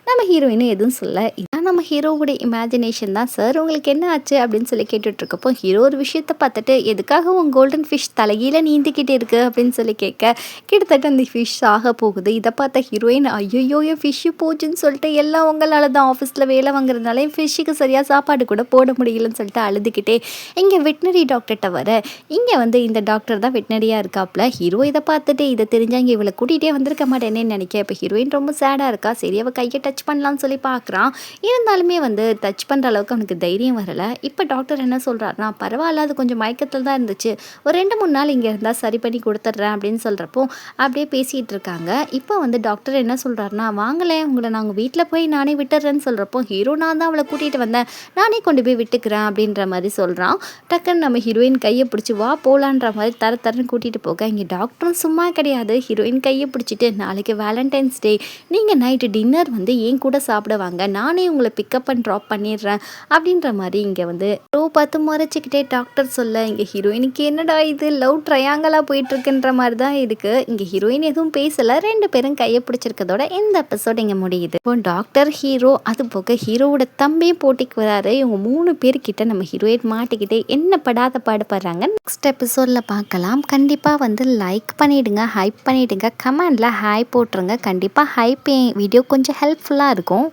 நம்ம ஹீரோயினும் எதுவும் சொல்ல. இதான் நம்ம ஹீரோவுடைய இமேஜினேஷன் தான். சார் உங்களுக்கு என்ன ஆச்சு அப்படின்னு சொல்லி கேட்டுட்ருக்கப்போ ஹீரோ ஒரு விஷயத்தை பார்த்துட்டு எதுக்காக உன் கோல்டன் ஃபிஷ் தலைகீழ நீந்திக்கிட்டே இருக்கு அப்படின்னு சொல்லி கேட்க, கிட்டத்தட்ட அந்த ஃபிஷ் ஆக போகுது. இதை பார்த்த ஹீரோயின் ஐயோ என் ஃபிஷ்ஷு போச்சுன்னு சொல்லிட்டு எல்லாம் உங்களால் தான், ஆஃபீஸில் வேலை வாங்குறதுனால என் ஃபிஷ்ஷுக்கு சரியாக சாப்பாடு கூட போட முடியலன்னு சொல்லிட்டு அழுதுகிட்டே இங்கே வெட்டினரி டாக்டர்கிட்ட வர, இங்கே வந்து இந்த டாக்டர் தான் வெட்டினரியாக இருக்காப்புல. ஹீரோ இதை பார்த்துட்டு இதை தெரிஞ்சாங்க இவளை கூட்டிகிட்டே வந்திருக்க மாட்டேன்னு நினைக்க. இப்போ ஹீரோயின் ரொம்ப சேடாக இருக்கா. சரி அவள் கையை டச் பண்ணலான்னு சொல்லி பார்க்குறான். இருந்தாலுமே வந்து டச் பண்ணுற அளவுக்கு அவனுக்கு தைரியம் வரலை. இப்போ டாக்டர் என்ன சொல்கிறாருனா, பரவாயில்ல அது கொஞ்சம் மயக்கத்தில் தான் இருந்துச்சு, ஒரு 2-3 நாள் இங்கே இருந்தால் சரி பண்ணி கொடுத்துட்றேன் அப்படின்னு சொல்கிறப்போ அப்படியே பேசிகிட்டு இருக்காங்க. இப்போ வந்து டாக்டர் என்ன சொல்கிறாருனா, வாங்கலேன் உங்களை நாங்கள் வீட்டில் போய் நானே விட்டுறேன்னு சொல்கிறப்போ ஹீரோ நான் தான் அவளை கூட்டிகிட்டு வந்தேன், நானே கொண்டு போய் விட்டுக்கிறேன் அப்படின்ற மாதிரி சொல்கிறான். டக்குன்னு நம்ம ஹீரோயின் கையை பிடிச்சி வா போகலான்ற மாதிரி தரன்னு கூட்டிகிட்டு போக, இங்கே டாக்டரும் சும்மா கிடையாது. ஹீரோயின் கையை பிடிச்சிட்டு நாளைக்கு வேலண்டைன்ஸ் டே, நீங்கள் நைட்டு டின்னர் வந்து என் கூட சாப்பிட வாங்க, நானே உங்களை பிக்கப் அண்ட் ட்ராப் பண்ணிடுறேன் அப்படின்ற மாதிரி இங்கே வந்து பார்த்து முறைச்சிக்கிட்டே டாக்டர் சொல்ல, இங்கே ஹீரோயினுக்கு என்னடா இது லவ் ட்ரையாங்கலாக போயிட்டுருக்குன்ற மாதிரி தான் இருக்குது. இங்கே ஹீரோயின் எதுவும் பேசலை, 2 பேரும் கையை பிடிச்சிருக்கதோட இந்த எபிசோட் இங்கே முடியுது. இப்போ டாக்டர் ஹீரோ அது போக ஹீரோவோட தம்பியும் போட்டிக்கு வராரு. இவங்க 3 பேர்கிட்ட நம்ம ஹீரோயின் மாட்டிக்கிட்டே என்ன படாத பாடுபடுறாங்க நெக்ஸ்ட் எபிசோடில் பார்க்கலாம். கண்டிப்பாக வந்து லைக் பண்ணிவிடுங்க, ஹைப் பண்ணிவிடுங்க, கமெண்டில் ஹாய் போட்டுருங்க. கண்டிப்பாக ஹைப் வீடியோ கொஞ்சம் ஹெல்ப்ஃபுல்லாக இருக்கும்.